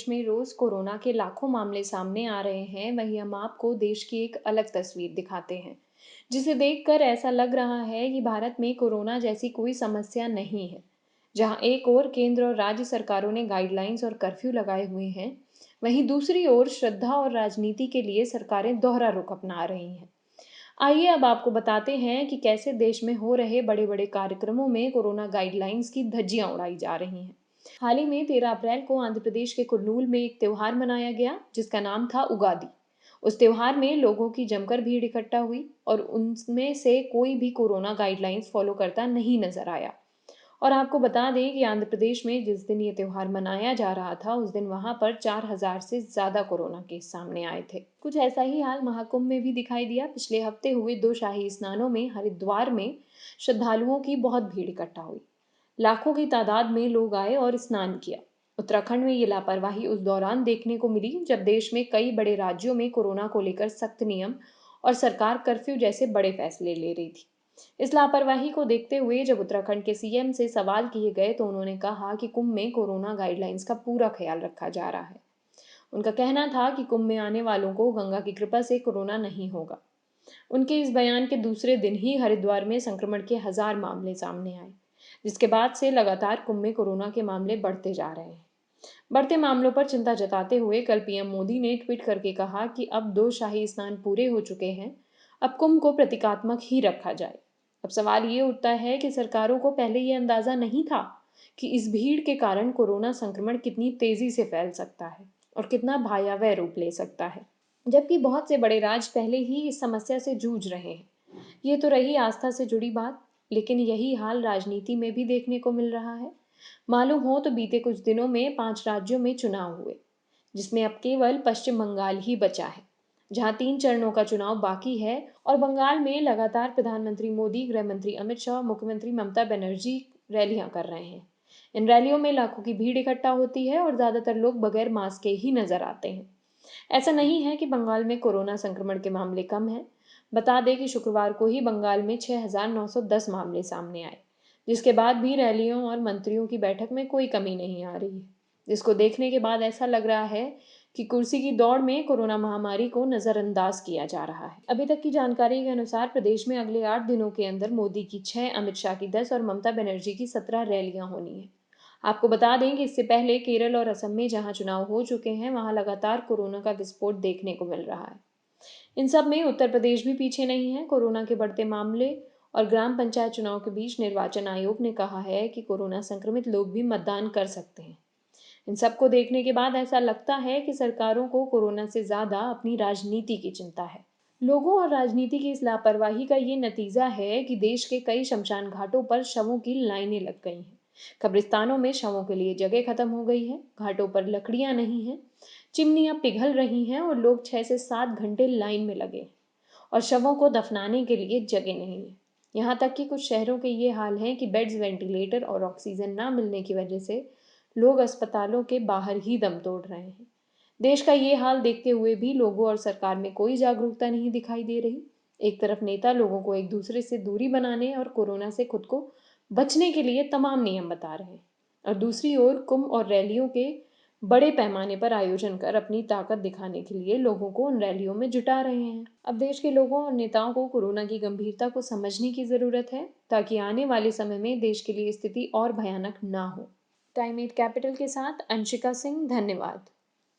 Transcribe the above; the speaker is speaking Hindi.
प्रदेश में रोज कोरोना के लाखों मामले सामने आ रहे हैं, वहीं हम आपको देश की एक अलग तस्वीर दिखाते हैं, जिसे देखकर ऐसा लग रहा है कि भारत में कोरोना जैसी कोई समस्या नहीं है। जहां एक ओर केंद्र और राज्य सरकारों ने गाइडलाइंस और कर्फ्यू लगाए हुए हैं, वहीं दूसरी ओर श्रद्धा और राजनीति के लिए सरकारें दोहरा रुख अपना रही हैं। आइए अब आपको बताते हैं कि कैसे देश में हो रहे बड़े बड़े कार्यक्रमों में कोरोना गाइडलाइंस की धज्जियां उड़ाई जा रही हैं। हाल ही में 13 अप्रैल को आंध्र प्रदेश के कुर्नूल में एक त्योहार मनाया गया, जिसका नाम था उगादी। उस त्योहार में लोगों की जमकर भीड़ इकट्ठा हुई और उनमें से कोई भी कोरोना गाइडलाइंस फॉलो करता नहीं नजर आया। और आपको बता दें कि आंध्र प्रदेश में जिस दिन ये त्योहार मनाया जा रहा था, उस दिन वहां पर 4,000 से ज्यादा कोरोना केस सामने आए थे। कुछ ऐसा ही हाल महाकुंभ में भी दिखाई दिया। पिछले हफ्ते हुए 2 शाही स्नानों में हरिद्वार में श्रद्धालुओं की बहुत भीड़ इकट्ठा हुई। लाखों की तादाद में लोग आए और स्नान किया। उत्तराखंड में ये लापरवाही उस दौरान देखने को मिली जब देश में कई बड़े राज्यों में कोरोना को लेकर सख्त नियम और सरकार कर्फ्यू जैसे बड़े फैसले ले रही थी। इस लापरवाही को देखते हुए जब उत्तराखंड के सीएम से सवाल किए गए, तो उन्होंने कहा कि कुंभ में कोरोना गाइडलाइंस का पूरा ख्याल रखा जा रहा है। उनका कहना था कि कुंभ में आने वालों को गंगा की कृपा से कोरोना नहीं होगा। उनके इस बयान के दूसरे दिन ही हरिद्वार में संक्रमण के 1,000 मामले सामने आए, जिसके बाद से लगातार कुंभ में कोरोना के मामले बढ़ते जा रहे हैं। बढ़ते मामलों पर चिंता जताते हुए कल पीएम मोदी ने ट्वीट करके कहा कि अब 2 शाही स्नान पूरे हो चुके हैं, अब कुंभ को प्रतीकात्मक ही रखा जाए। अब सवाल ये उठता है कि सरकारों को पहले ये अंदाजा नहीं था कि इस भीड़ के कारण कोरोना संक्रमण कितनी तेजी से फैल सकता है और कितना भयावह रूप ले सकता है, जबकि बहुत से बड़े राज्य पहले ही इस समस्या से जूझ रहे हैं। ये तो रही आस्था से जुड़ी बात, लेकिन यही हाल राजनीति में भी देखने को मिल रहा है। मालूम हो तो बीते कुछ दिनों में 5 राज्यों में चुनाव हुए, जिसमें अब केवल पश्चिम बंगाल ही बचा है, जहां 3 चरणों का चुनाव बाकी है। और बंगाल में लगातार प्रधानमंत्री मोदी, गृह मंत्री अमित शाह, मुख्यमंत्री ममता बनर्जी रैलियां कर रहे हैं। इन रैलियों में लाखों की भीड़ इकट्ठा होती है और ज्यादातर लोग बगैर मास्क के ही नजर आते हैं। ऐसा नहीं है कि बंगाल में कोरोना संक्रमण के मामले कम हैं। बता दें कि शुक्रवार को ही बंगाल में 6,910 मामले सामने आए, जिसके बाद भी रैलियों और मंत्रियों की बैठक में कोई कमी नहीं आ रही है, जिसको देखने के बाद ऐसा लग रहा है कि कुर्सी की दौड़ में कोरोना महामारी को नजरअंदाज किया जा रहा है। अभी तक की जानकारी के अनुसार प्रदेश में अगले 8 दिनों के अंदर मोदी की 6, अमित शाह की 10 और ममता बनर्जी की 17 रैलियां होनी है। आपको बता दें कि इससे पहले केरल और असम में जहां चुनाव हो चुके हैं, वहां लगातार कोरोना का विस्फोट देखने को मिल रहा है। इन सब में उत्तर प्रदेश भी पीछे नहीं है। कोरोना के बढ़ते मामले और ग्राम पंचायत चुनाव के बीच निर्वाचन आयोग ने कहा है कि कोरोना संक्रमित लोग भी मतदान कर सकते हैं। इन सबको देखने के बाद ऐसा लगता है कि सरकारों को कोरोना से ज्यादा अपनी राजनीति की चिंता है। लोगों और राजनीति की इस लापरवाही का ये नतीजा है कि देश के कई शमशान घाटों पर शवों की लाइनें लग गई हैं। कब्रिस्तानों में शवों के लिए जगह खत्म हो गई है, घाटों पर लकड़ियां नहीं हैं, चिमनियां पिघल रही हैं और लोग 6 से 7 घंटे लाइन में लगे हैं और शवों को दफनाने के लिए जगह नहीं है। यहाँ तक कि कुछ शहरों के ये हाल हैं कि बेड्स, वेंटिलेटर और ऑक्सीजन ना मिलने की वजह से लोग अस्पतालों के बाहर ही दम तोड़ रहे हैं। देश का ये हाल देखते हुए भी लोगों और सरकार में कोई जागरूकता नहीं दिखाई दे रही। एक तरफ नेता लोगों को एक दूसरे से दूरी बनाने और कोरोना से खुद को बचने के लिए तमाम नियम बता रहे हैं, और दूसरी ओर कुंभ और रैलियों के बड़े पैमाने पर आयोजन कर अपनी ताकत दिखाने के लिए लोगों को उन रैलियों में जुटा रहे हैं। अब देश के लोगों और नेताओं को कोरोना की गंभीरता को समझने की जरूरत है, ताकि आने वाले समय में देश के लिए स्थिति और भयानक ना हो। टाइम 8 कैपिटल के साथ अंशिका सिंह, धन्यवाद।